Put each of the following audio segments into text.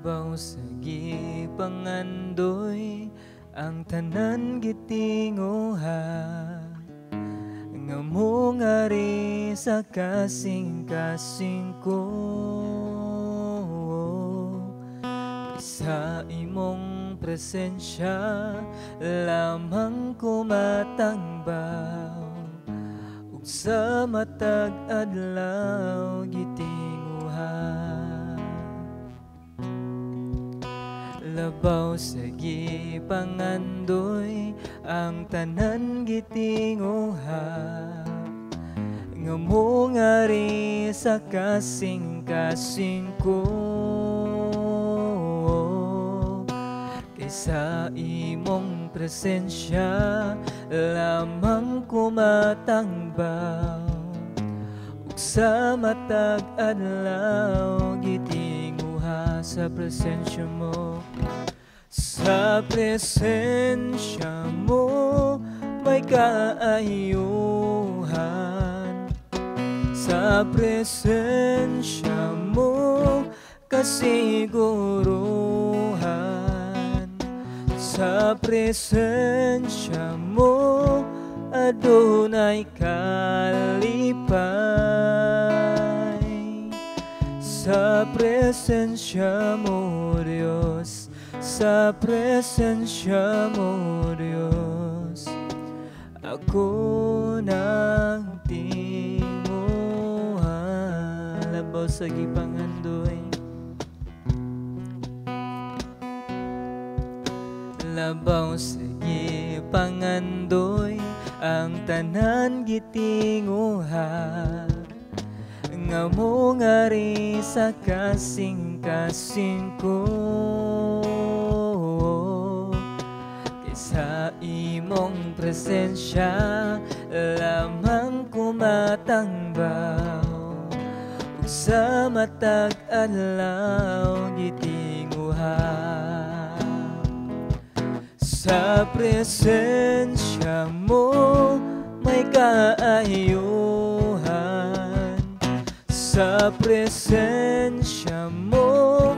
Labaw sa gipangandoy ang tanan gitinguha, nga mo ngari sa kasing-kasing ko. Sa imong presensya lamang ko matangbaw, ug sa matag adlaw gitinguha. Labaw sa gipangandoy ang tanan gitinguha, nga mo ngari sa kasing-kasing ko. Kaysa imong presensya lamang ko matangbaw, ug sa matag adlaw gitinguha. Sa presensya mo, sa presensya mo may kaayuhan, sa presensya mo kasiguruhan, sa presensya mo adunay kalipay. Sa presensya mo, Diyos, sa presensya mo, Diyos, ako nagtinguha. Labaw sa gipangandoy, labaw sa gipangandoy ang tanan gitinguha, nga mo ngari sa kasing-kasing ko. Kaysa imong presensya lamang ko matangbaw, ug sa matag adlaw gitinguha. Sa presensya mo may kaayuhan, sa presensya mo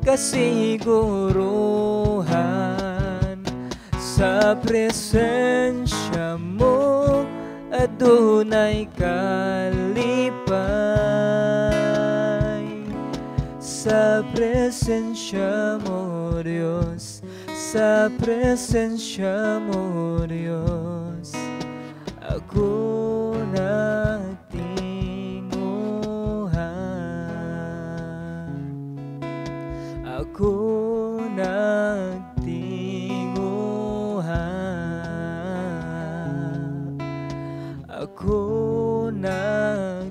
kasiguruhan, sa presensya mo adunay kalipay. Sa presensya mo, Diyos, sa presensya mo, Diyos, ako ako nagtinguha, ako nagtinguha.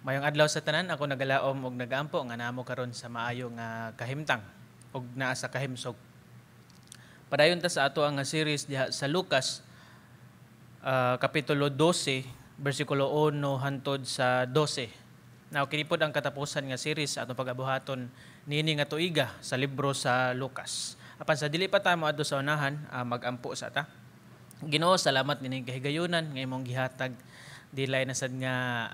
Mayong adlaw sa tanan, ako nagalaom og nagaampo nga namo karon sa maayo nga kahimtang og naa sa kahimsog. Padayon ta sa ato ang series diha sa Lucas kapitulo 12 bersikulo 1 hantod sa 12. Now kinipod ang katapusan nga series sa atong pag-abuhaton niini nga tuiga sa libro sa Lucas. Apan sa dili pa ta moadto sa unahan, magampo sa ta. Ginoo, salamat nining kahigayunan nga imong gihatag dilay na sad nga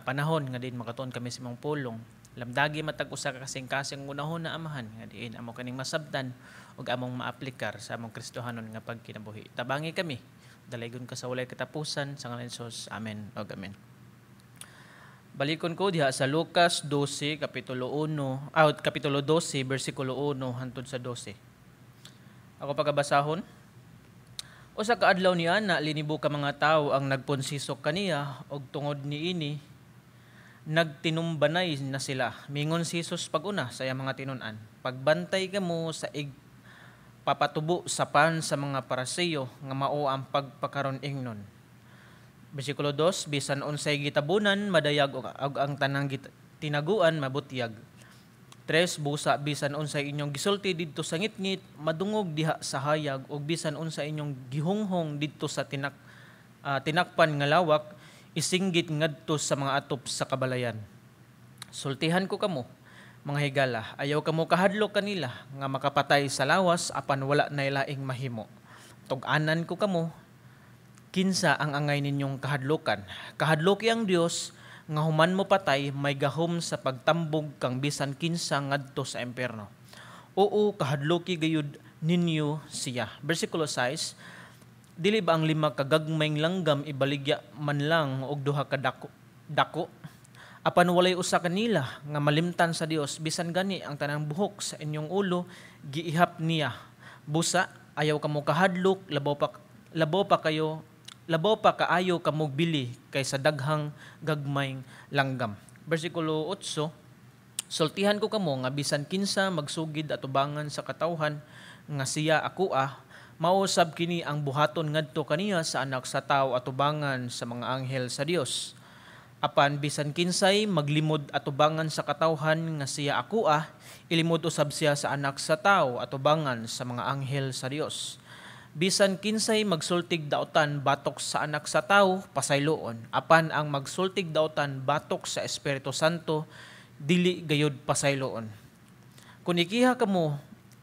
panahon nga din makatuon kami sa imong pulong. Lamdagi matag usa ka kasing-kasing unahon na amahan nga diin amo kaning masabtan ug among maaplikar sa among Kristohanon nga pagkinabuhi. Tabangi kami, dalaygon ka sa walay katapusan sa ngalan ni Jesus. Amen ug amen. Balikon ko diha sa Lucas 12 kapitulo 12 bersikulo 1 hantod sa 12. Ako pagabasahon. Usa ka adlaw niana linibo ka mga tawo ang nagponsisok kaniya og tungod niini nagtinumbanay na sila. Mingon si Jesus pag-una sa iyang mga tinun-an, pagbantay kamo sa papatubo sa pan sa mga Pariseo nga mao ang pagpakaron ingnon. Bersikulo 2, bisan unsay gitabunan madayag og ang tanang tinaguan mabutyag. 3, busa bisan unsay inyong gisulti didto sa ngitngit madungog diha sa hayag, ug bisan unsay inyong gihunghong didto sa tinakpan nga lawak isinggit ngadto sa mga atop sa kabalayan. Sultihan ko kamo, mga higala, ayaw kamo kahadlok kanila nga makapatay sa lawas apan wala na ilaing mahimo. Tug-anan ko kamo, kinsa ang angay ninyong kahadlokan. Kahadloki ang Dios nga human mo patay may gahom sa pagtambog kang bisan kinsa ngadto sa impierno. Oo, kahadloki gayud ninyo siya. Versikulo 6, dili ba ang 5 kagagmayng langgam ibaligya man lang og 2 ka dako? Apan walay usa kanila nga malimtan sa Dios, bisan gani ang tanang buhok sa inyong ulo giihap niya. Busa ayaw kamo kahadlok, labaw pa kaayo kamo bili kaysa daghang gagmayng langgam. Bersikulo 8, sultihan ko kamo nga bisan kinsa magsugid atubangan sa katawhan nga siya akoa, mausab kini ang buhaton ngadto kaniya sa anak sa tawo atubangan sa mga anghel sa Dios. Apan bisan kinsay maglimod atubangan sa katawhan nga siya akoa, ilimod usab siya sa anak sa tawo atubangan sa mga anghel sa Dios. Bisan kinsay magsultig daotan batok sa anak sa tawo, pasayloon. Apan ang magsultig daotan batok sa Espiritu Santo, dili gayud pasayloon. Kung ikiha kamo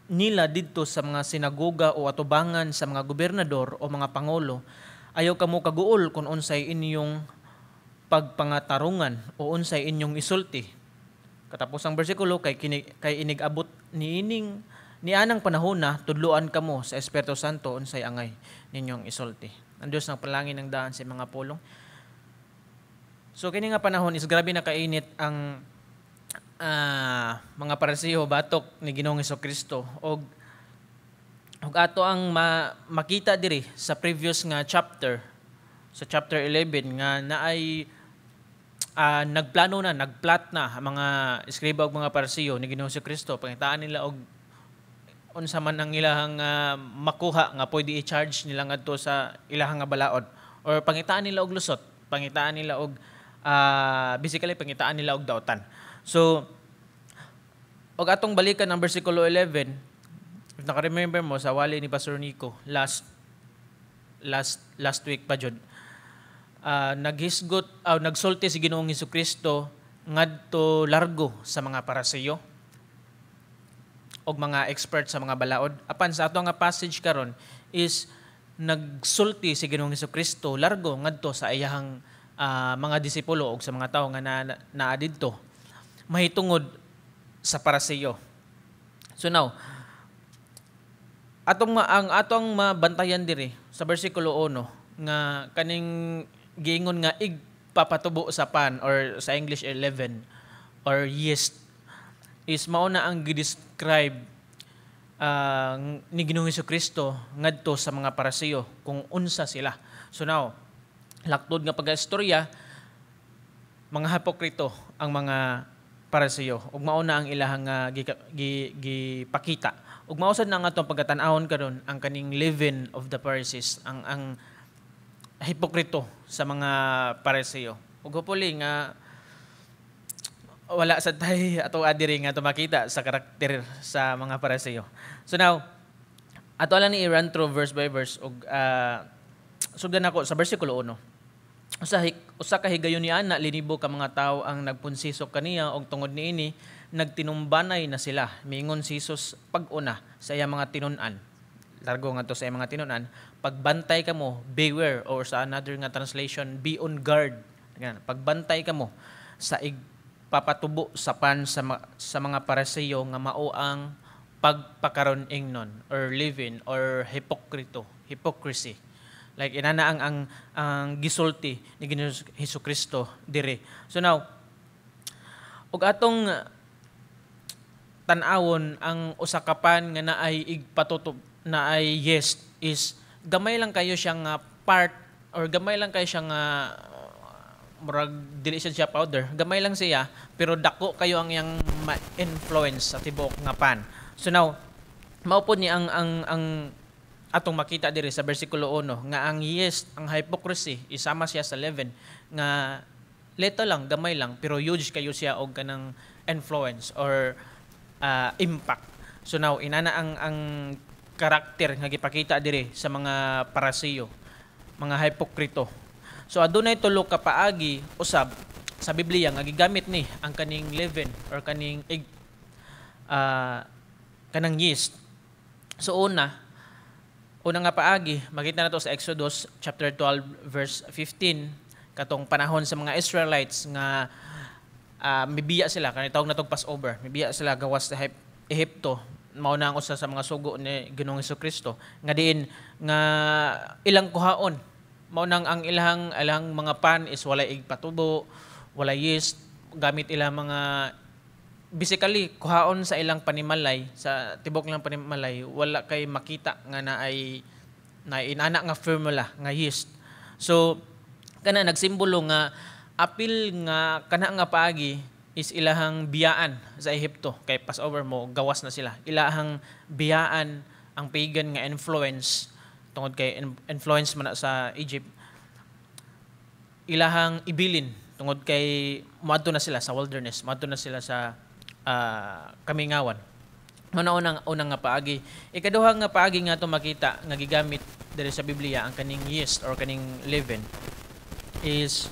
nila didto sa mga sinagoga o atubangan sa mga gobernador o mga pangulo, ayaw kamo kaguol kung unsay inyong pagpangatarungan o unsay inyong isulti. Katapos ang bersikulo, kay inigabot ni anang panahon na tudloan kamo sa Espiritu Santo unsay angay ninyong isulti. Ang Diyos ng palangin ng daan sa mga pulong. So kini nga panahon is grabe na kainit ang mga Parisiho batok ni Ginoong Hesukristo og ato ang makita diri sa previous nga chapter, sa chapter 11 nga naay nagplot na ang mga eskriba ug mga Parisiyo ni Ginoong Hesukristo, pangitaan nila og unsa man ang ilahang makuha nga pwede i-charge nila ngadto sa ilahang nga balaod, or pangitaan nila og lusot, pangitaan nila og basically pangitaan nila og daotan. So og atong balikan ang bersikulo 11, if naka-remember mo sa wali ni Pastor Nico last week pa jud, nagsulti si Ginoong Hesukristo ngadto largo sa mga Parisiyo og mga expert sa mga balaod. Apan sa ato nga passage karon is nagsulti si Ginoong Hesukristo largo ngadto sa iyahang mga disipulo og sa mga tawo nga naa didto mahitungod sa Parisiyo. So now, atong mabantayan diri sa bersikulo 1 nga kaning giingon nga igpapatubo sa pan, or sa English 11, or yeast, is mauna ang gi-describe ni Ginoong Hesukristo ngadto sa mga Parisiyo kung unsa sila. So now, laktod nga pag-istorya, mga hipokrito ang mga Parisiyo ug mauna ang ilahang gipakita. Ug mausad na nga atong pagkatan-ahon karon ang kaning leaven of the Pharisees, ang hipokrito sa mga Parisiyo. Ug hopefully nga wala sa tay ato adiri nga makita sa karakter sa mga Parisiyo. So now, ato lang ni i-run through verse by verse ug sugdan ako sa bersikulo 1. Usa ka higayon ni ana linibo ka mga tawo ang nagpunsisok kaniya og tungod niini nagtinumbanay na sila. Miingon si Jesus pag-una sa iyang mga tinun-an. Largo nga to sa iyang mga tinun-an, pagbantay kamo, beware, or sa another nga translation, be on guard. Pagbantay kamo sa igpapatubo sa pan sa mga Parisiyo nga mao ang pagpakaron ingnon or living or hypocrisy. Like inana ang gisulti ni Ginoong Hesukristo dire. So now, ug atong tan-awon ang usa ka pan nga naay igpatutob naay yeast is gamay lang kayo siyang part, or gamay lang kayo siyang murag dili siya powder, gamay lang siya pero dako kayo ang yang ma-influence sa tibok nga pan. So now, mao pod ni ang atong makita diri sa bersikulo 1 nga ang yeast, ang hypocrisy, isama siya sa leaven nga little lang, gamay lang, pero huge kayo siya og kanang influence or impact. So now, inana ang karakter nga gipakita diri sa mga Parisiyo, mga hipokrito. So adunay tulo ka paagi usab sa Biblia nga gigamit ni ang kaning leaven or kaning kanang yeast. So una nga paagi, makita na to sa Exodus chapter 12 verse 15, katong panahon sa mga Israelites nga mibiya sila, kanang tawag na tong Passover, mibiya sila gawas sa Ehipto, mao na ang usa sa mga sugo ni Ginoong Hesukristo, nga diin nga ilang kuhaon, mao nang ang ilang mga pan is walay igpatubo, walay yeast, gamit ilang mga basically kuhaon sa ilang panimalay, sa tibok lang panimalay, wala kay makita nga na inana nga formula nga yeast. So kana nagsimbolo nga apil nga kana nga paagi is ilahang biyaan sa Ehipto, kay Passover mo gawas na sila, ilahang biyaan ang pagan nga influence tungod kay influence man sa Egypt, ilahang ibilin tungod kay moadto na sila sa wilderness, moadto na sila sa kamingawan. Unang nga paagi. Ikaduha nga paagi nga ito makita nga gigamit diri sa Biblia ang kaning yeast or kaning leaven is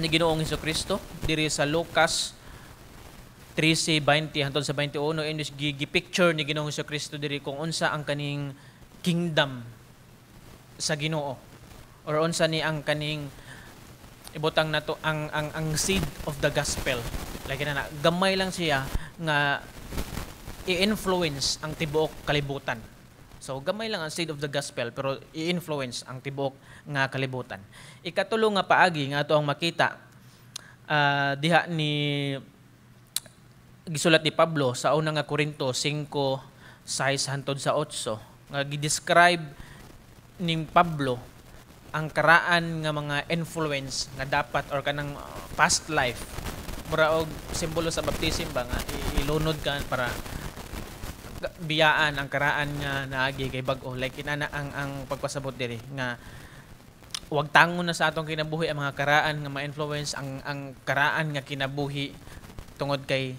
ni Ginoong Hesukristo diri sa Lucas 13:20 hangtod sa 21, inis gi-picture ni Ginoong Hesukristo diri kung unsa ang kaning kingdom sa Ginoo or unsa ni ang kaning ibutang nato ang seed of the gospel. Like na gamay lang siya nga i-influence ang tibuok kalibutan. So gamay lang ang seed of the gospel pero i-influence ang tibuok nga kalibutan. Ikatulo nga paagi nga ato ang makita diha ni gisulat ni Pablo sa una nga Korinto 5:6 hangtod sa 8 nga gi-describe ni Pablo ang karaan nga mga influence nga dapat or kanang past life mura og simbolo sa baptism ba nga ilunod ka para biyaan ang karaan nga naagi kay bag-o, like inana ang pagpasabot diri nga wag tangon na sa atong kinabuhi ang mga karaan nga ma-influence ang karaan nga kinabuhi tungod kay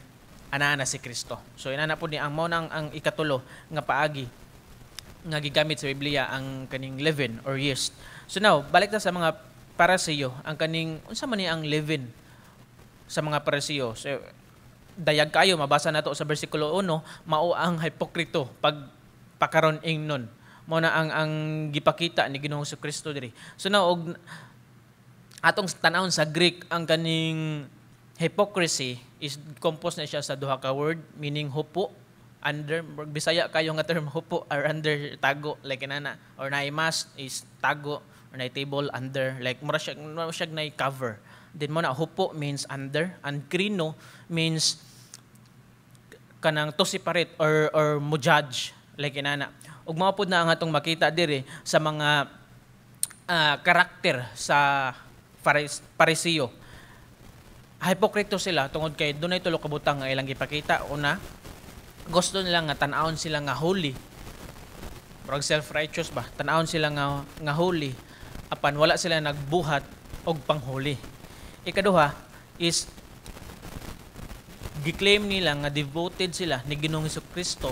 ana si Kristo. So inana po ni ang mao nang ang ikatulo nga paagi nga gigamit sa Biblia ang kaning leaven or yeast. So now balik ta sa mga Parisiyo, ang kaning unsa man ni ang leaven sa mga Parisiyo. So dayag kayo mabasa nato sa bersikulo 1, mao ang hipokrito pag pakaron ingnon. Mao na ang gipakita ni Ginoong Hesukristo diri. So now og atong tan-awon sa Greek ang kaning hypocrisy is composed na siya sa duha ka word meaning hupo, under, Bisaya kayo nga term hupo or under, tago like inana, or naimas is tago or na table under, like mura siya na cover. Then mo na hupo means under and krino means kanang to separate or mo judge like inana. Ug mao pud na ang atong makita diri sa mga karakter sa Parisiyo. Hipokrito sila tungod kay dunay tulo ka butang nga ilang gipakita. Una, gusto nila nga tan-awon sila nga holy. Murag self-righteous ba? Tan-awon sila nga holy apan wala sila nagbuhat og panghuli. Ikaduha is giklaim nila nga devoted sila ni Ginoong Hesukristo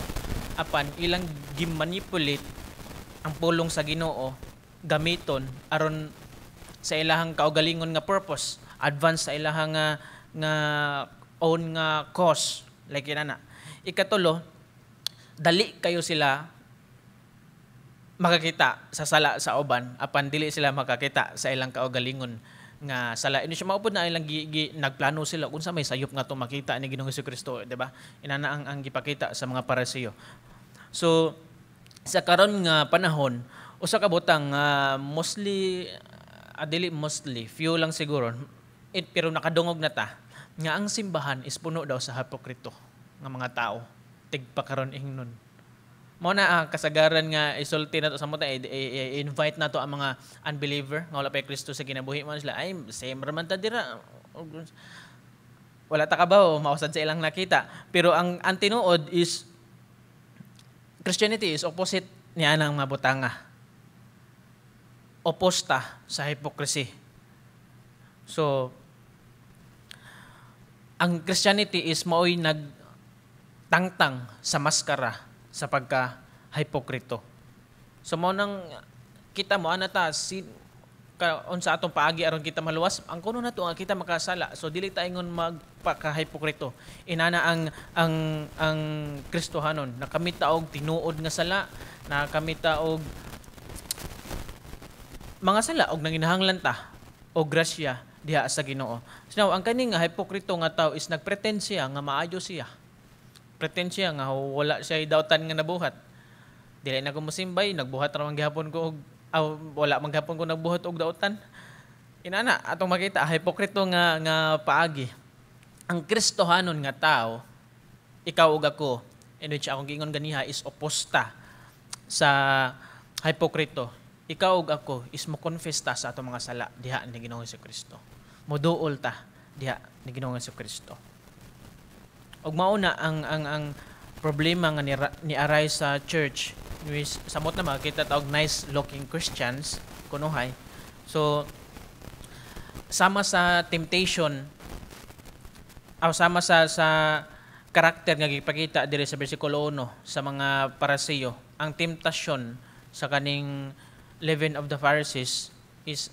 apan ilang gimanipulate ang pulong sa Ginoo gamiton aron sa ilahang kaugalingon nga purpose, advance sa ilahang nga own nga cause like inana. Ikatulo, dali kayo sila makakita sa sala sa uban apan dili sila makakita sa ilang kaugalingon nga sala. Ini siya maupod na ilang nagplano sila kung sa may sayop nga to makita ni Ginoong Hesukristo, di ba? Inana ang gipakita sa mga Parisiyo. So sa karon nga panahon, usa ka butang mostly few lang siguro, pero nakadungog na ta nga ang simbahan is puno daw sa hipokrito nga mga tao tigpa karon ingnon. Mao na ang kasagaran nga isulti na to sa mga invite na to ang mga unbeliever nga wala pa Kristo sa kinabuhi mo sila ay same raman ta dira, wala ta kabaw mausad sa ilang nakita. Pero ang tinuod is Christianity is opposite niya ng mga butanga, oposta sa hypocrisy. So ang Christianity is mao'y nagtangtang sa maskara sa pagka-hipokrito. So mao nang kita mo anata unsa atong paagi aron kita maluwas, ang kuno nato nga kita makasala. So dili ta ingon magpakahipokrito. Inana ang Kristohanon nakamita og tinuod nga sala, nakamita og mga sala og nanginahanglan ta og grasya diha sa Ginoo. So now, ang kani nga hipokrito nga tao is nagpretend siya nga maayo siya. Pretend siya nga wala siya dawtan nga nabuhat. Dili na ko musimbay, nagbuhat ra man gihapon ko og wala man gihapon ko nagbuhat og dawtan. Inana atong makita hipokrito nga paagi. Ang Kristohanon nga tao, ikaw ug ako, in which akong giingon ganiha is oposta sa hipokrito. Ikaw ug ako is mo confess ta sa atong mga sala diha ni Ginoong Hesukristo. Moduol ta diha ni Ginoong Hesukristo. Og mauna ang problema nga ni aray sa church is samot na makita tawag nice looking Christians kunuhay. So sama sa temptation sama sa karakter nga gipakita diri sa bersikulo 1 sa mga Parisiyo, ang temptasyon sa kaning leaven of the Pharisees is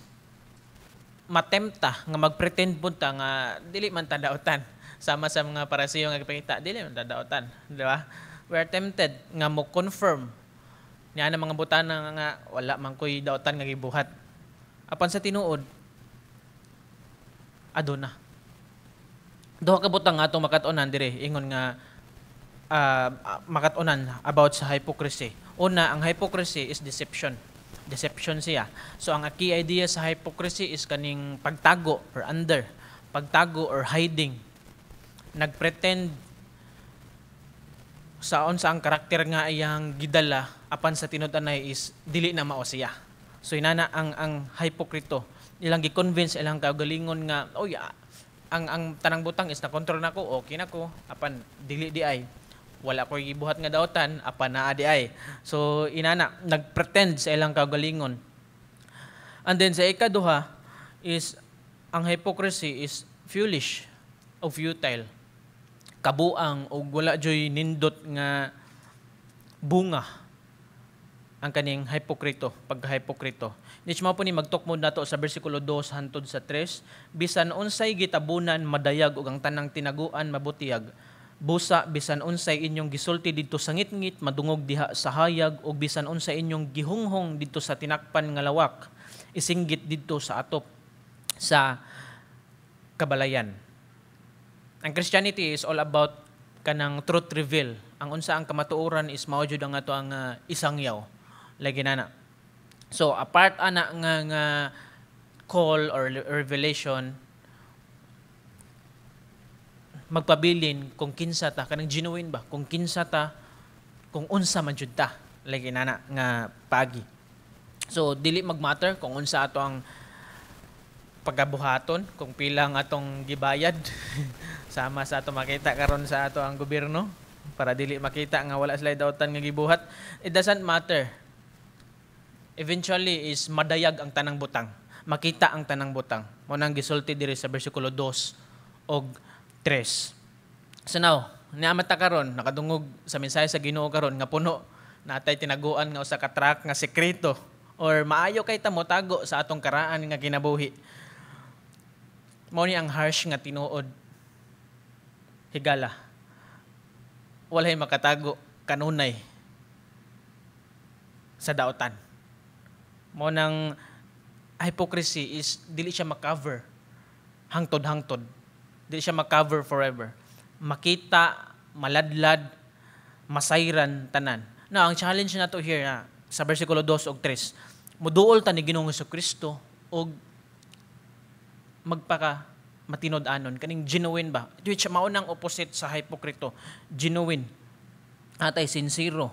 matempta nga magpretend punta nga dili man tadaotan. Sama sa mga Parisiyo nga gipakita dili man tadaotan, di ba? We are tempted nga mo confirm niya na mga butana nga wala man koy daotan nga gibuhat. Apan sa tinuod aduna. Duha ka butang nga atong makatunan dire ingon nga makatunan about sa hypocrisy. Una, ang hypocrisy is deception. Deception siya. So ang key idea sa hypocrisy is kaning pagtago or pagtago or hiding. Nagpretend sa ang karakter nga iyang gidala apan sa tinud-anay is dili na mao siya. So inana ang hypokrito ilang gi-convince ilang kaugalingon nga ang tanang butang is na control nako, okay nako, apan dili di ay wala ko gibuhat nga daotan apan naa di ay. So inana nagpretend sa ilang kaugalingon. And then sa ikaduha is ang hypocrisy is foolish o futile. Kabuang o wala joy nindot nga bunga ang kaning hypokrito, pagka-hypokrito. Nich mao po ni magtukmod nato sa bersikulo 2 hantod sa 3, bisan unsay gitabunan madayag ug ang tanang tinaguan mabutiyag. Busa bisan unsay inyong gisulti didto sa ngit-ngit madungog diha sa hayag ug bisan unsay inyong gihunghong didto sa tinakpan nga lawak isinggit didto sa atop sa kabalayan. Ang Christianity is all about kanang truth reveal. Ang unsa ang kamatuoran is mao jud ang ato ang isangyaw. Lagi na. So apart ana nga call or revelation, magpabilin kung kinsa ta kanang genuine ba, kung kinsa ta, kung unsa man jud ta. Lagi na nga pagi. So dili magmatter kung unsa ato ang pagabuhaton, kung pila ang atong gibayad sama sa ato makita karon sa ato ang gobyerno para dili makita nga wala sila daotan nga gibuhat. It doesn't matter. Eventually is madayag ang tanang butang. Makita ang tanang butang. Mo nang gisulti diri sa bersikulo 2 og 3. So now, niamata karon nakadungog sa mensahe sa Ginoo karon nga puno natay tinaguan nga usa ka track nga sekreto or maayo kay ta mo tago sa atong karaan nga kinabuhi. Mao ni ang harsh nga tinuod. Higala. Walay makatago kanunay sa daotan. Mo nang hypocrisy is dili siya makover hangtod-hangtod. Dili siya makover forever. Makita, maladlad, masayran tanan. Now, ang challenge nato here sa bersikulo 2 ug 3, muduol ta ni Ginoong Hesukristo og magpaka matinod-anon kaning genuine ba? Which maunang opposite sa hypokrito. Genuine. Atay sincero.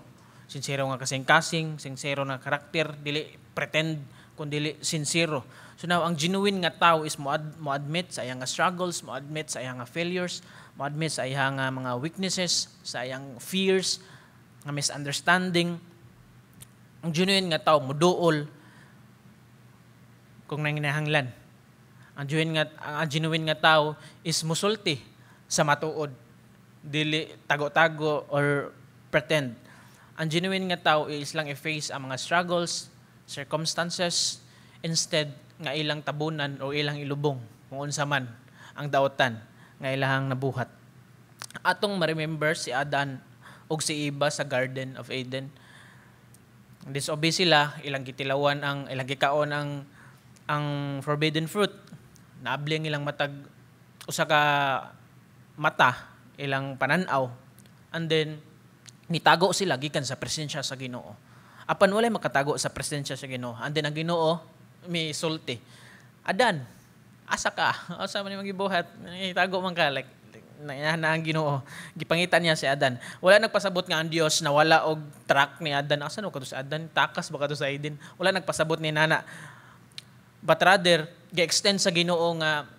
Sincero nga kasing-kasing, sincero na karakter, dili pretend kundi sincero. So now ang genuine nga tao is mo admit sa iyang struggles, mo admit sa iyang failures, mo admit sa iyang mga weaknesses, sa iyang fears, nga misunderstanding. Ang genuine nga tao moduol kung nanginahanglan. Ang genuine nga tao is musulti sa matuod, dili tago-tago or pretend. Ang genuine nga tao is lang i-face ang mga struggles, circumstances, instead nga ilang tabunan o ilang ilubong kung unsa man ang daotan nga ilahang nabuhat. Atong ma-remember si Adan ug si Eva sa Garden of Eden. Disobey sila, ilang gitilawan ilang gikaon ang forbidden fruit. Naabli ang ilang matag usa ka mata, ilang pananaw. And then nitago sila gikan sa presensya sa Ginoo. Apan walay makatago sa presensya sa Ginoo. And then ang Ginoo may sulti. Adan, asa ka? Asa man imong gibuhat? Itago man ka like na ang Ginoo. Gipangitan niya si Adan. Wala nagpasabot nga ang Dios na wala og track ni Adan. Asa no kadto si Adan? Takas ba kadto sa Eden? Wala nagpasabot ni nana. But rather, gi-extend sa Ginoo nga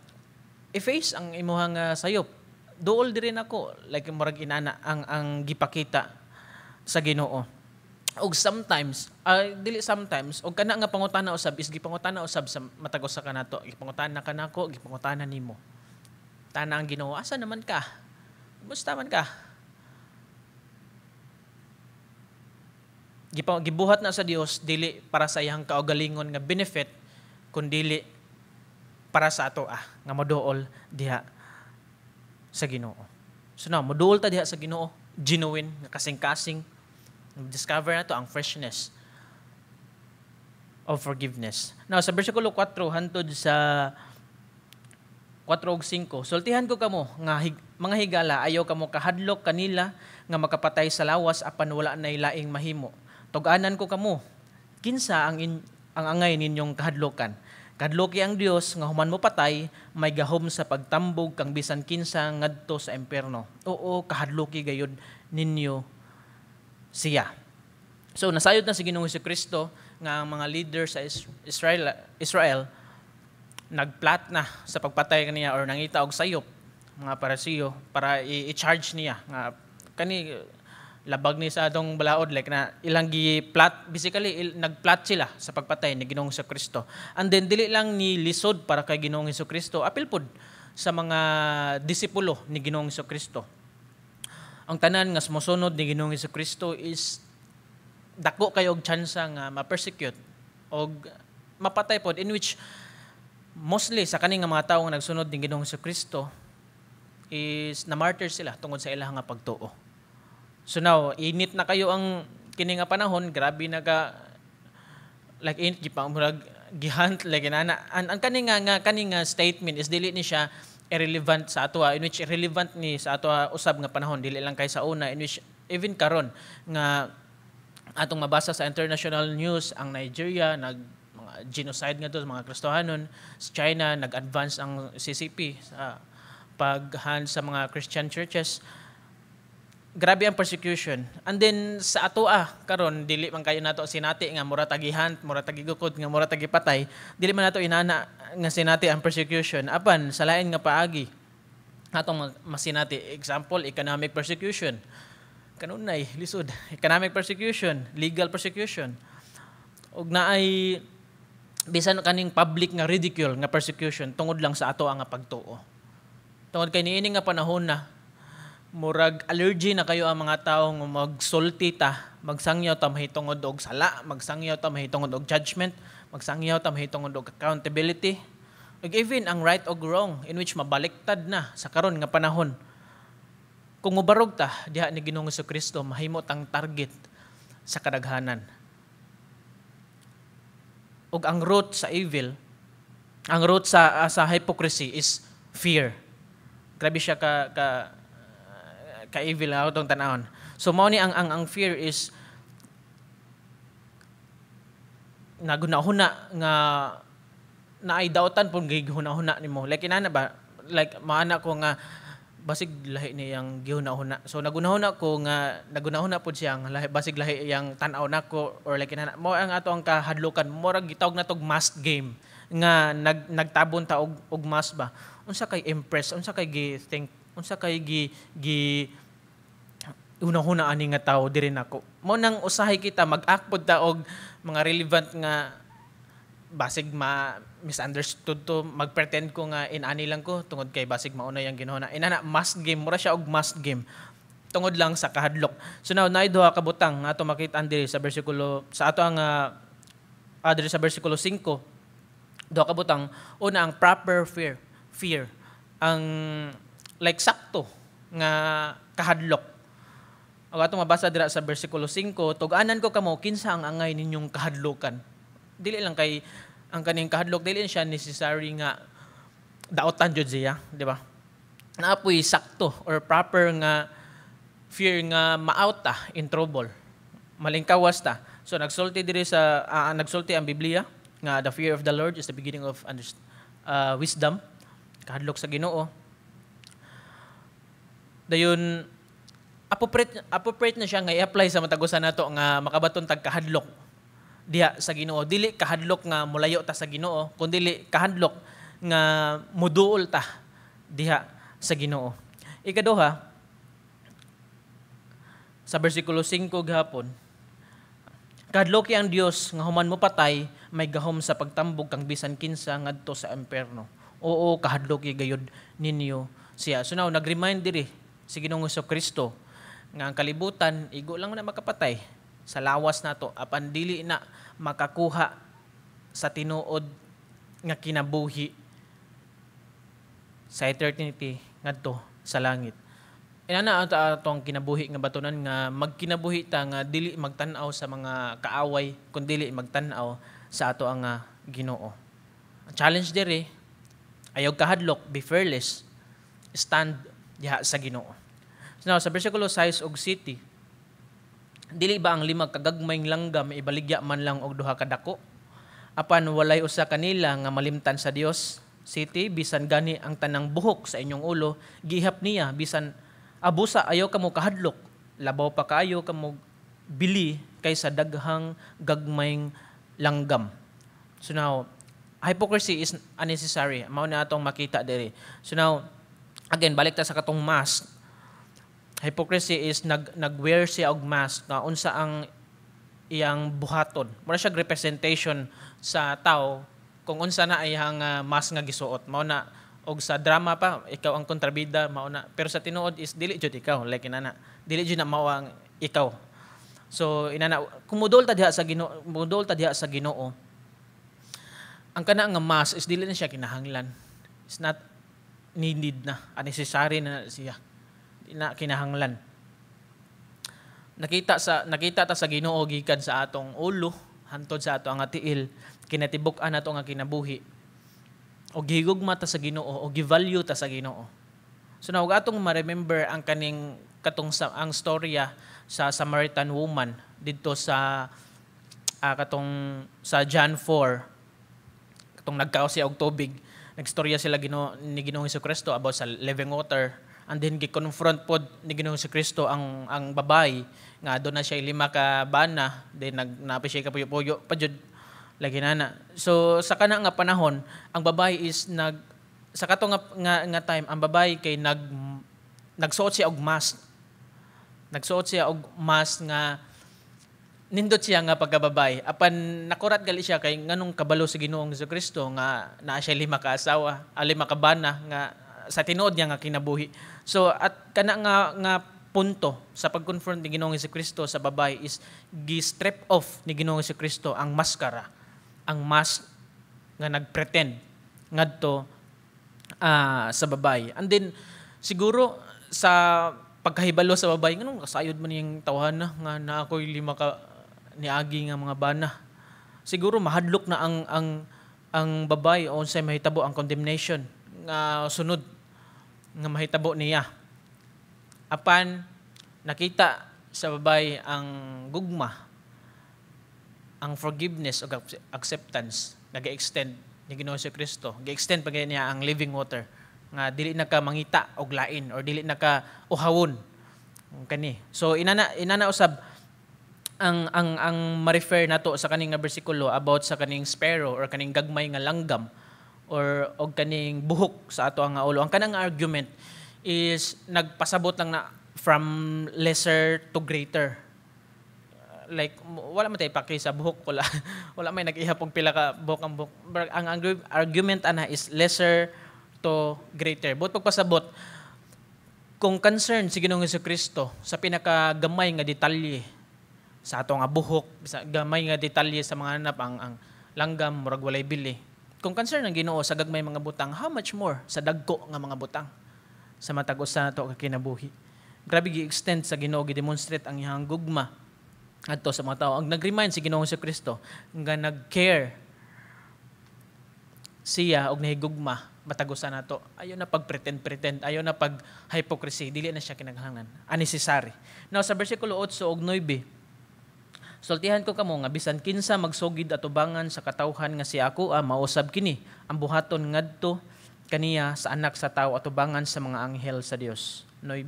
i-face ang imuhang sayop. Duol diri nako like murag inana ang gipakita sa Ginoo. Og sometimes, dili sometimes, og kana nga pangutana usab is gipangutana usab sa matag usa kanato. Gipangutana kanako, gipangutana nimo. Tana ang Ginoo, asa naman ka? Musta man ka? Gibuhat na sa Dios dili para sa iyang kaugalingon nga benefit, kundi para sa ato nga moduol diha sa Ginoo. So now, moduol ta diha sa Ginoo, genuine nga kasing-kasing. Discover na to ang freshness of forgiveness. Now, sa versikulo 4 hantod sa 4 ug 5, sultihan ko kamo nga mga higala ayaw kamo kahadlok kanila nga makapatay sa lawas apan wala nay laing mahimo. Tug-anan ko kamo kinsa ang angay ninyong kahadlokan. Kahadloki ang Dios nga human mo patay may gahom sa pagtambog kang bisan kinsa ngadto sa impierno. Oo, kahadloki gayud ninyo siya. So nasayod na si Ginoong Jesucristo nga ang mga leader sa Israel nagplat na sa pagpatay kaniya or nangita og sayop mga parasiyo para i-charge niya nga kani labag ni sa atong balaod like na ilang gi-plot basically nagplot sila sa pagpatay ni Ginoong Jesucristo. And then dili lang ni lisod para kay Ginoong Jesucristo, apil pod sa mga disipulo ni Ginoong Jesucristo. Ang tanan nga sumusunod ni Ginoong Jesucristo is dako kayo og tsansa nga ma-persecute og mapatay pod, in which mostly sa kaning mga tawo nga nagsunod ni Ginoong Jesucristo is na-martyr sila tungod sa ilang nga pagtuo. So now, init na kayo ang kini nga panahon, grabe na ka like init gipamurag gihunt like inana. Ang kaning nga statement is dili ni siya irrelevant sa ato, in which irrelevant ni sa ato usab nga panahon, dili lang kay sa una, in which even karon nga atong mabasa sa international news ang Nigeria mga genocide nga to mga Kristohanon, sa China nag-advance ang CCP sa paghan sa mga Christian churches. Grabe ang persecution. And then sa ato karon dili man kayo nato sinati nga mura tagihan, mura tagigukod nga mura tagipatay, dili man nato inana nga sinati ang persecution apan sa lain nga paagi atong masinati. Example, economic persecution. Kanunay lisod, economic persecution, legal persecution. Ug naay bisan kaning public nga ridicule nga persecution tungod lang sa ato nga pagtuo. Tungod kay niini nga panahon na murag allergy na kayo ang mga tao nga magsulti ta, magsangyaw ta mahitungod og sala, magsangyaw ta mahitungod og judgment, magsangyaw ta mahitungod og accountability. Ug even ang right og wrong, in which mabaliktad na sa karon nga panahon. Kung mubarog ta diha ni Ginoong Jesucristo, mahimot ang target sa kadaghanan. Ug ang root sa evil, ang root sa hypocrisy is fear. Grabe siya ka-evil ako itong tanahon. So, mao ni ang fear is nagunahuna nga naay daotan pun gihuna-huna nimo. Like inana ba? Like maana ko nga basig lahi niyang gihuna-huna. So nagunahuna ko nga nagunahuna pud siya nga basig lahi yang tan-aw nako or like inana. Mo ang ato ang kahadlukan, murag gitawag na tog must game nga nagtabon ta og must ba. Unsa kay impress, unsa kay gi-think, unsa kay gi una-huna ani nga tawo diri nako. Mo nang usahay kita mag-act pod ta og mga relevant nga basig misunderstood to, magpretend ko nga inani lang ko tungod kay basig mauna yang ginahuna. Inana must game, mura siya og must game tungod lang sa kahadlok. So now naay duha ka butang nga ato makita diri sa bersikulo sa ato ang diri sa bersikulo 5 Duha ka butang. Una, ang proper fear. Fear. Ang like sakto nga kahadlok. O atong mabasa dira sa bersikulo 5, tug-anan ko kamo kinsa ang angay ninyong kahadlokan. Dili lang kay ang kaning kahadlok, dili siya necessary nga daotan jud siya, di ba? Naapoy sakto or proper nga fear nga ma-out ta in trouble. Malingkawas ta. So nagsulti diri sa nagsulti ang Biblia nga the fear of the Lord is the beginning of wisdom. Kahadlok sa Ginoo. Dayon appropriate na siya nga i-apply sa matagusan nato nga makabaton tag kahadlok diha sa Ginoo. Dili kahadlok nga mulayo ta sa Ginoo, kundi kahadlok nga muduol ta diha sa Ginoo. Ikaduha, sa bersikulo 5 gahapon, kahadloki ang Dios nga human mo patay may gahom sa pagtambog kang bisan kinsa ngadto sa impierno. Oo, kahadloki gayud ninyo siya. So now nag-remind diri si Ginoong Kristo nga ang kalibutan igo lang na makapatay sa lawas nato apan dili na makakuha sa tinuod nga kinabuhi sa eternity ngadto sa langit. Inana atong kinabuhi nga batunan nga magkinabuhi ta nga dili magtan-aw sa mga kaaway kun dili magtan-aw sa ato ang Ginoo. Ang challenge diri ayaw kahadlok, be fearless, stand diha sa Ginoo. So now, sa bersikulo 6 og 7, dili ba ang 5 kagagmayng langgam ibaligya man lang og 2 kadako? Apan walay usa kanila nga malimtan sa Dios. 7, bisan gani ang tanang buhok sa inyong ulo, gihap niya, bisan abusa ayaw kamo kahadlok, labaw pa kaayo kamo bili kaysa daghang gagmayng langgam. So now, hypocrisy is unnecessary. Mao na atong makita diri. So now, again, balik ta sa katong mask. Hypocrisy is nag-wear siya og mask na unsa ang iyang buhaton. Mura siya representation sa tao kung unsa na iyang mask nga gisuot. Mao na og sa drama pa ikaw ang kontrabida mao na, pero sa tinuod is dili jud ikaw, like inana. Dili jud na mao ang ikaw. So inana kumudol ta diha sa Ginoo, mudol ta diha sa Ginoo. Ang kana nga mask is dili na siya kinahanglan. It's not needed na, unnecessary na siya. Na kinahanglan. Nakita ta sa Ginoo gikan sa atong ulo hantod sa ato ang tiil, kinatibuk-an nato nga kinabuhi. O gihigugma ta sa Ginoo o givalue ta sa Ginoo. So now atong ma-remember ang kaning ang storya sa Samaritan woman didto sa katong sa John 4. Katong nagkaos siya og tubig, nagstorya sila ni Ginoong Jesucristo about sa living water. And then gi-confront pod ni Ginoong Kristo ang babae nga adto na siya 5 ka bana, then nagnapi siya kapuyo-puyo pa jud lagi nana. So sa kana nga panahon, ang babae is sa kato nga time ang babae kay nagsuot siya og mask. Nagsuot siya og mask nga nindot siya nga pagkababay. Apan nakurat gali siya kay nganong kabalo sa Ginoong Kristo nga naa siya 5 ka asawa, 5 ka bana nga sa tinuod niya nga kinabuhi. So at kana nga punto sa pag-confront ni Ginoong Kristo sa babae is gi-strip off ni Ginoong Kristo ang maskara, ang mask nga nagpretend ngadto sa babae. And then siguro sa pagkahibalo sa babae, nganong kasayod man yung tawhana nga na ako'y 5 ka niagi nga mga bana. Siguro mahadlok na ang babae o unsay mahitabo ang condemnation nga sunod nga mahitabo niya. Apan nakita sa babae ang gugma, ang forgiveness o acceptance nag-extend ni Ginoong Kristo. Gi-extend pa niya ang living water nga dili na ka mangita og lain or dili na ka uhawon kani. So inana usab ang ma-refer nato sa kaning nga bersikulo about sa kaning sparrow or kaning gagmay nga langgam or og kaning buhok sa ato ang ulo. Ang kanang argument is nagpasabot lang na from lesser to greater. Like wala man tay paki sa buhok, wala may nag-ihap og pila ka buhok ang buhok. Ang argument ana is lesser to greater. But pagpasabot kung concern si Ginoong Jesucristo sa pinakagamay nga detalye sa ato nga buhok, sa gamay nga detalye sa mga hanap ang langgam murag walay bili. Kung concern ng Ginoo sa gagmay mga butang, how much more sa dagko nga mga butang sa matag usa nato ka kinabuhi. Grabe gi-extend sa Ginoo, gi-demonstrate ang iyang gugma adto sa mga tao. Ang nag-remind si Ginoong Kristo nga nag-care siya og nahigugma matagusa nato. Ayo na pag-pretend, ayo na pag-hypocrisy, dili na siya kinahanglan. Unnecessary. Now sa bersikulo 8 og 9, sultihan ko kamo nga bisan kinsa magsugid atubangan sa katawhan nga si ako mausab kini ang buhaton ngadto kaniya sa anak sa tawo atubangan sa mga anghel sa Dios. 9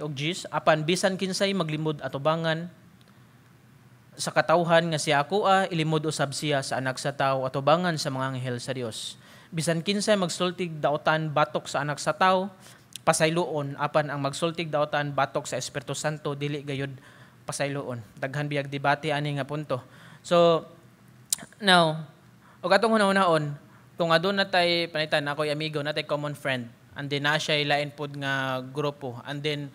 og 10, apan bisan kinsay maglimod atubangan sa katawhan nga si ako ilimod usab siya sa anak sa tawo atubangan sa mga anghel sa Dios. Bisan kinsay magsultig daotan batok sa anak sa tawo pasayloon, apan ang magsultig daotan batok sa Espiritu Santo dili gayud pasayloon. Daghan biyag debate ani nga punto. So now, og atong hunahon, kung adun natay panitan ako'y amigo natay common friend, and then na siya lain pod nga grupo, and then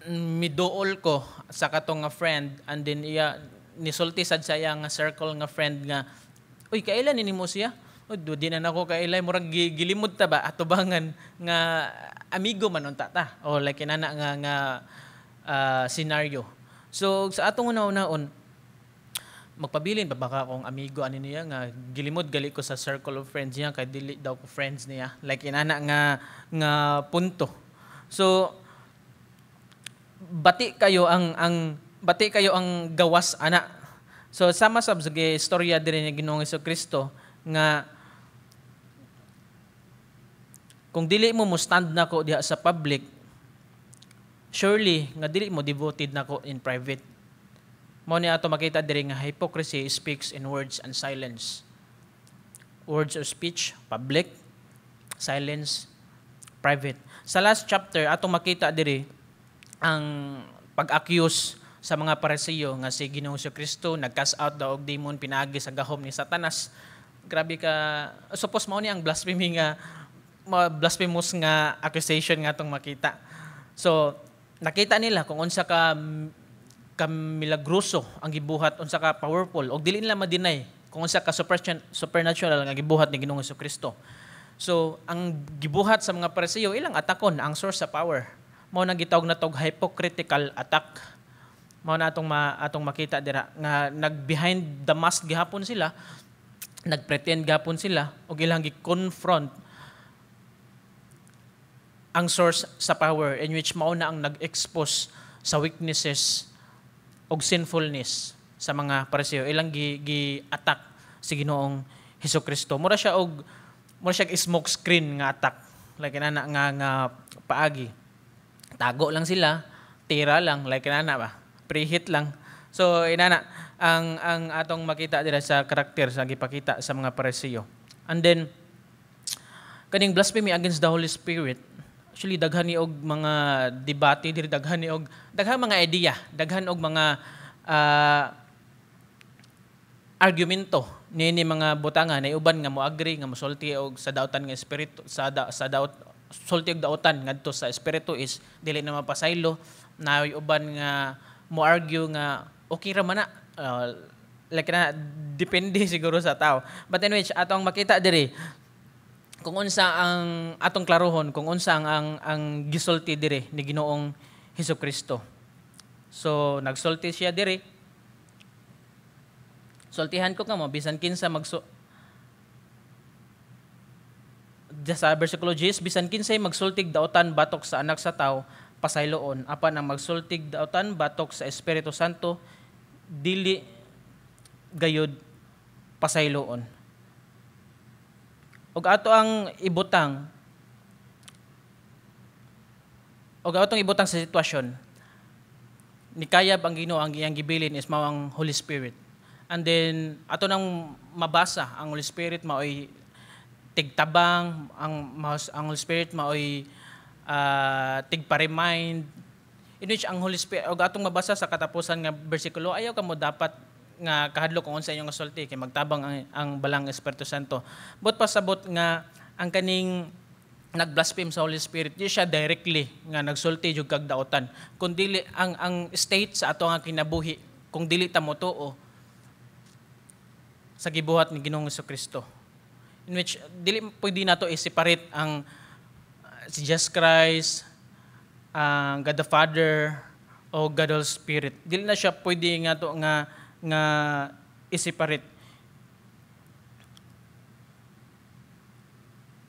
miduol ko sa katong nga friend, and then iya nisulti sad sa iya nga circle nga friend nga, uy kailan ini mo siya? Di na nako kailay murag gilimod ta ba atubangan nga amigo man unta ta, o like inana nga scenario. So sa atong una-unaon, magpabilin pa baka kung amigo ani niya nga gilimod gali ko sa circle of friends niya kay dili daw ko friends niya, like inana nga punto. So bati kayo ang gawas ana. So sama sab sa istorya diri ni Ginoong Jesucristo nga kung dili mo stand nako diha sa public, surely nga dili mo devoted nako in private. Mao ni ato makita diri nga hypocrisy speaks in words and silence. Words of speech public, silence private. Sa last chapter ato makita diri ang pag-accuse sa mga Pariseo nga si Ginoong Jesucristo nag-cast out daw og demon pinaagi sa gahom ni Satanas. Grabe ka, suppose mao ni ang blasphemous nga accusation nga atong makita. So nakita nila kung unsa ka milagroso ang gibuhat, unsa ka powerful, og dili nila ma-deny kung unsa ka supernatural nga gibuhat ni Ginoong Jesucristo. So ang gibuhat sa mga Pariseo ilang atakon ang source sa power. Mao nang gitawag na tog hypocritical attack. Mao na atong makita dira nga nag-behind the mask gihapon sila, nagpretend gihapon sila og ilang gi-confront ang source sa power, in which mao na ang nag-expose sa weaknesses og sinfulness sa mga Pariseo. Ilang gi-attack si Ginoong Hesukristo. Mura siya smoke screen nga attack, like inana nga paagi. Tago lang sila, tira lang, like inana ba, preheat lang. So inana ang atong makita dira sa karakter sa gipakita sa mga Pariseo. And then kaning blasphemy against the Holy Spirit, actually daghan ni og mga debate diri, daghan mga idea, daghan og mga argumento ni mga butangan na uban nga moagree nga mosulti og sa daotan nga espiritu, sa daot sulti og daotan ngadto sa espiritu is dili na mapasaylo, na uban nga mo-argue nga okay ra man na, like na depende siguro sa tao. But in which atong makita diri kung unsa ang atong klarohon, kung unsa ang gisulti diri ni Ginoong Hesukristo. So nagsulti siya diri. Sultihan ko kamo bisan kinsa sa bersikulo 10, bisan kinsay magsultig daotan batok sa anak sa tawo pasayloon, apan ang magsultig daotan batok sa Espiritu Santo dili gayud pasayloon. Og atong ibutang sa sitwasyon, nikayab ang Ginoo ang iyang gibilin is mao ang Holy Spirit. And then ato nang mabasa ang Holy Spirit maoy tigtabang, ang Holy Spirit maoy tigpa-remind, in which ang Holy Spirit, og atong mabasa sa katapusan nga bersikulo, ayaw ka mo dapat nga kahadlo kung unsa inyong sulti kay magtabang ang balang Espiritu Santo. But pasabot nga ang kaning nagblaspheme sa Holy Spirit, di siya directly nga nagsulti jud kag daotan, kundi ang state sa ato nga kinabuhi, kung dili ta mo tuo sa gibuhat ni Ginoong Jesucristo, in which dili pwede nato i-separate ang si Jesus Christ, ang God the Father o God the Holy Spirit. Dili na siya pwede nga to nga i-separate.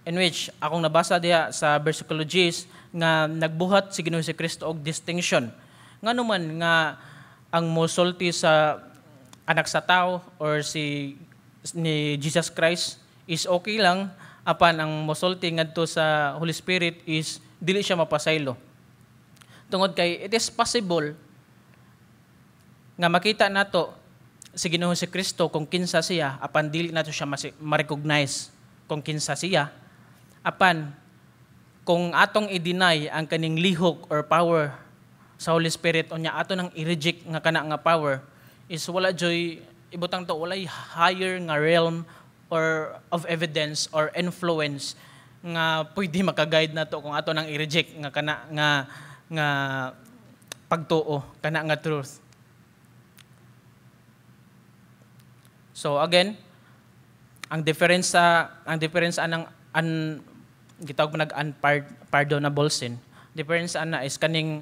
In which akong nabasa diha sa versikulo 10 nga nagbuhat si Ginoong Jesucristo og distinction. Ngano man nga ang mosulti sa anak sa tao or ni Jesus Christ is okay lang, apan ang mosulti ngadto sa Holy Spirit is dili siya mapasaylo. Tungod kay it is possible nga makita nato si Ginoong Jesucristo kung kinsa siya, apan dili nato siya ma-recognize kung kinsa siya. Apan, kung atong i-deny ang kaning lihok or power sa Holy Spirit, o niya ato nang i-reject nga kana nga power, is wala joy, ibutang to, walay higher nga realm or of evidence or influence nga pwede makaguide na to kung ato nang i-reject nga kana nga pagtuo, kana nga truth. So again, ang difference anang gitawag na unpardonable sin. Difference ana is kaning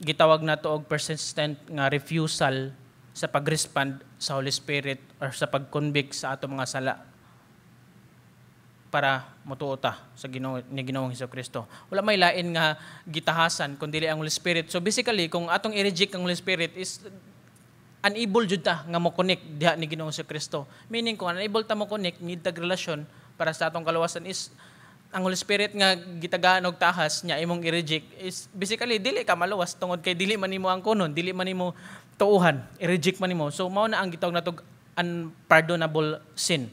gitawag na to og persistent nga refusal sa pag-respond sa Holy Spirit or sa pag-convict sa ato mga sala para motuo ta sa Ginoong Jesucristo. Wala may lain nga gitahasan kundi ang Holy Spirit. So basically, kung atong i-reject ang Holy Spirit is unable jud ta nga mo connect diha ni Ginoong Jesucristo. Meaning kung unable ta mo connect, need tag relasyon para sa atong kaluwasan is ang Holy Spirit nga gitagaan og tahas nya imong i-reject is basically dili ka maluwas tungod kay dili man nimo ang kunon, dili man nimo tuuhan, i-reject man nimo. So mao na ang gitawag natog unpardonable sin.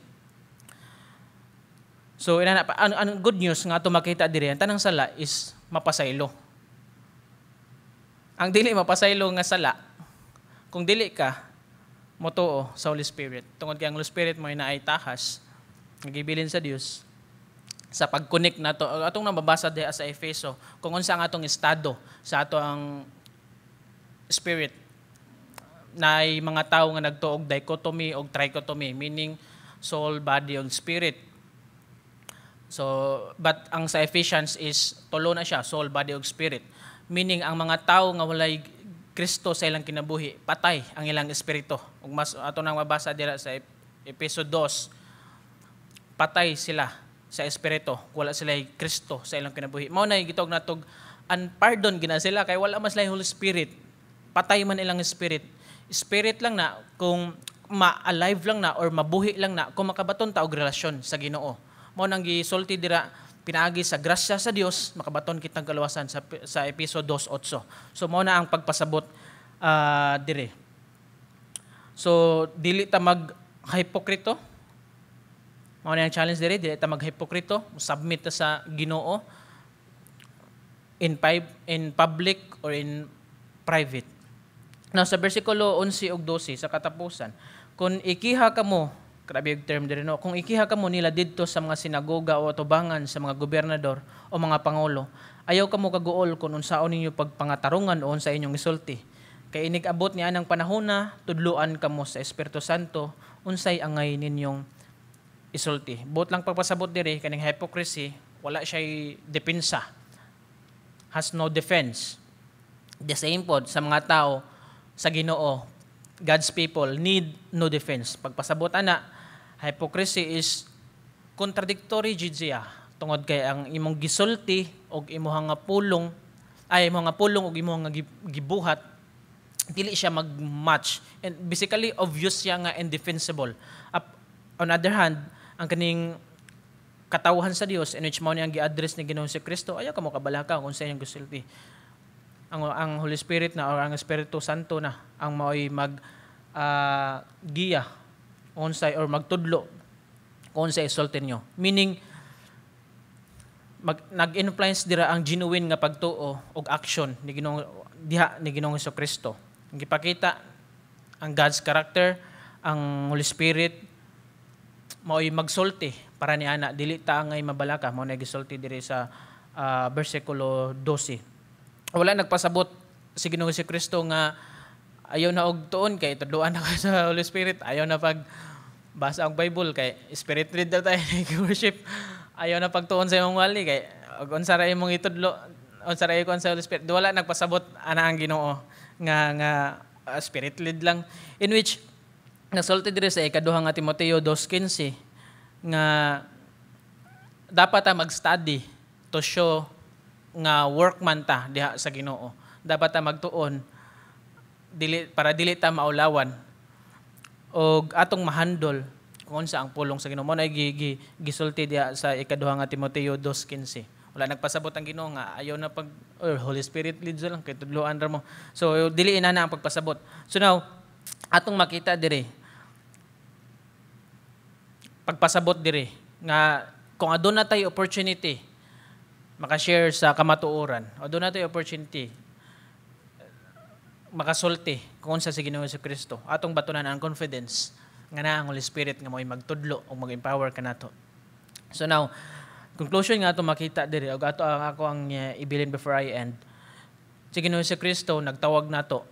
So ang good news nga ato makita diri ang tanang sala is mapasaylo. Ang dili mapasaylo nga sala kung dili ka motuo sa Holy Spirit. Tungod kay ang Holy Spirit mo ay tahas nagibilin sa Dios sa pag-connect nato. Atong nababasa diha sa Efeso kung unsa ang atong estado sa ato ang spirit. Nay mga tawo nga nagtuog dichotomy og trichotomy, meaning soul, body ug spirit. So but ang sa Ephesians is tulo na siya, soul, body ug spirit. Meaning ang mga tawo nga walay Kristo sa ilang kinabuhi, patay ang ilang espiritu. Ug mas ato nang mabasa diha sa Efeso 2, patay sila sa espiritu, wala sila Kristo sa ilang kinabuhi. Mao na gitawag natog unpardon gina sila kay wala mas Holy Spirit. Patay man ilang spirit. Spirit lang na kung ma-alive lang na or mabuhi lang na kung makabaton ta og relasyon sa Ginoo. Mao nang gisulti dira pinaagi sa grasya sa Dios makabaton kitang kaluwasan sa Efeso 2:8. So mao na ang pagpasabot dire. So dili ta mag-hipokrito. Mao na ang challenge diri, dili ta mag-hipokrito, submit ta sa Ginoo in public or in private. Now sa bersikulo 11 ug 12 sa katapusan, kung ikiha kamo, grabe yung term diri no, kung ikiha kamo nila didto sa mga sinagoga o atubangan sa mga gobernador o mga pangulo, ayaw kamo kaguol kung unsaon ninyo pagpangatarungan o unsa inyong isulti. Kay inig abot ni anang panahona, tudluan kamo sa Espiritu Santo, unsay angay ninyong isulti. Buot lang pagpasabot diri kaning hypocrisy, wala siya depensa. Has no defense. The same pod sa mga tao sa Ginoo, God's people need no defense. Pagpasabot ana, hypocrisy is contradictory jud siya. Tungod kay ang imong gisulti og imong nga pulong og imong nga gibuhat dili siya mag-match. And basically obvious siya nga indefensible. On other hand, ang kaning katawhan sa Dios in which mao ni ang gi-address ni Ginoong Jesucristo, ayaw kamo kabalaka kung sa inyong gisulti. Ang Holy Spirit na or ang Espiritu Santo na ang mao'y giya unsay or magtudlo kung unsay isulti nyo. Meaning nag-influence dira ang genuine nga pagtuo og action ni Ginoong Jesucristo. Gipakita ang God's character, ang Holy Spirit mao'y magsulti para ni ana dili ta ngay mabalaka. Mao na gisulti diri sa bersikulo 12. Wala nagpasabot si Ginoong Jesucristo nga ayaw na og tuon kay tudloan na ka sa Holy Spirit, ayaw na basa ang Bible kay spirit lead daw tayo worship. Ayaw na pagtuon sa imong wali kay og unsa ra imong itudlo, unsa ra ikon sa Holy Spirit. Wala nagpasabot ana ang Ginoo nga spirit lead lang, in which nasulti diri sa ikaduha nga Timoteo 2:15 nga dapat ta mag-study to show nga workman ta diha sa Ginoo. Dapat ta magtuon para dili ta maulawan og atong mahandol kung unsa ang pulong sa Ginoo. Mo na gisulti diha sa ikaduha nga Timoteo 2:15. Wala nagpasabot ang Ginoo nga ayaw na pag Holy Spirit leads lang kay tudloan ra mo. So dili na ang pagpasabot. So now atong makita diri pagpasabot diri nga kung aduna tay opportunity maka-share sa kamatuoran, aduna tay opportunity makasulti kung unsa si Ginoo Jesucristo, atong batunan ang confidence nga na ang Holy Spirit nga mo'y magtudlo o mag-empower kanato. So now, conclusion nga ato makita diri og ato ako ang ibilin before I end. Si Ginoo Jesucristo nagtawag nato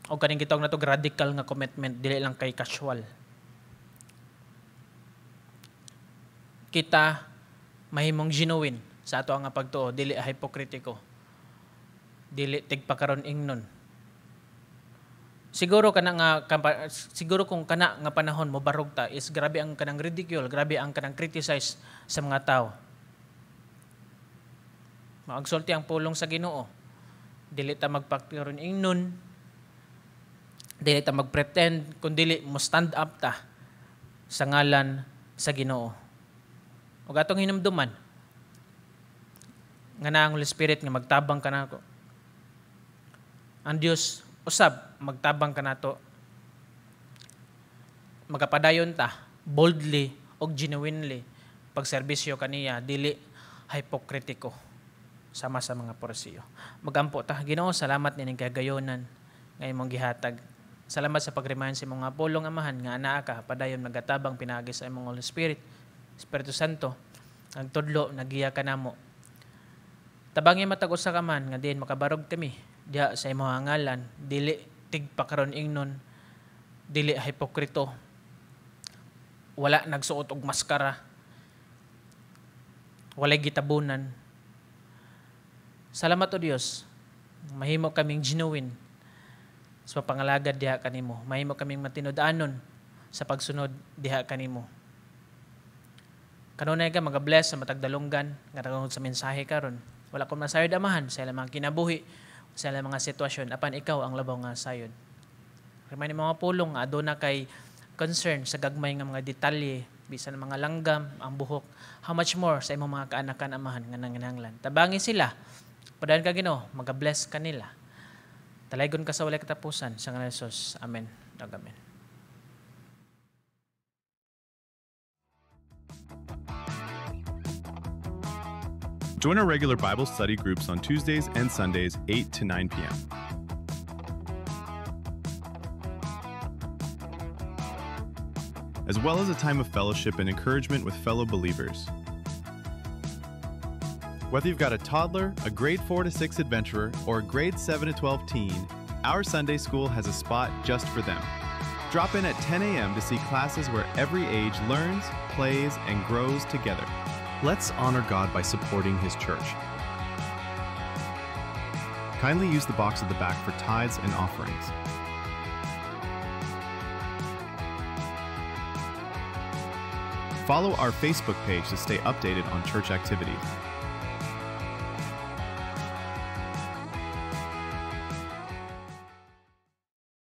og kaning gitawag nato radical nga commitment, dili lang kay casual. Kita mahimong genuine sa ato nga pagtuo, dili hipokritiko, dili tigpakaron ingnon. Siguro kung kana nga panahon mo barog ta is grabe ang kanang ridicule, grabe ang kanang criticize sa mga tao. Maagsulti ang pulong sa Ginoo. Dili ta magpakaron ingnon, dili ta magpretend, kundi mo stand up ta sa ngalan sa Ginoo. Ug atong hinumduman nga na ang Holy Spirit nga magtabang kanako. Ang Dios usab magtabang kanato. Magapadayon ta boldly og genuinely pagserbisyo kaniya, dili hipokritiko sama sa mga porsiyo. Magampo ta. Ginoo, salamat nining kagayonan nga imong gihatag. Salamat sa pag-remind sa imong pulong amahan nga anaa ka padayon nagatabang pinaagi sa imong Holy Spirit. Espiritu Santo, ang tudlo nagiya ka namo. Tabangi matag usa ka man nga diin makabarog kami diha sa imong ngalan, dili tigpakaron ingnon, dili hipokrito, wala nagsuot og maskara, walay gitabunan. Salamat o Dios, mahimo kaming genuine sa pangalagad diha kanimo, mahimo kaming matinud-anon sa pagsunod diha kanimo. Kanunay ka magabless sa matag dalunggan nga nagangod sa mensahe karon. Wala ko masayod amahan sa ilang mga kinabuhi, sa ilang mga sitwasyon, apan ikaw ang labaw nga sayod. Remind mga pulong nga aduna kay concern sa gagmay nga mga detalye, bisan mga langgam, ang buhok, how much more sa imong mga kaanakan amahan nga nanginahanglan. Tabangi sila, padayon ka Ginoo, magabless kanila. Talaygon ka sa walay katapusan sa ngalan ni Jesus. Amen. Amen. Join our regular Bible study groups on Tuesdays and Sundays, 8 to 9 p.m. As well as a time of fellowship and encouragement with fellow believers. Whether you've got a toddler, a grade 4 to 6 adventurer, or a grade 7 to 12 teen, our Sunday school has a spot just for them. Drop in at 10 a.m. to see classes where every age learns, plays, and grows together. Let's honor God by supporting His church. Kindly use the box at the back for tithes and offerings. Follow our Facebook page to stay updated on church activities.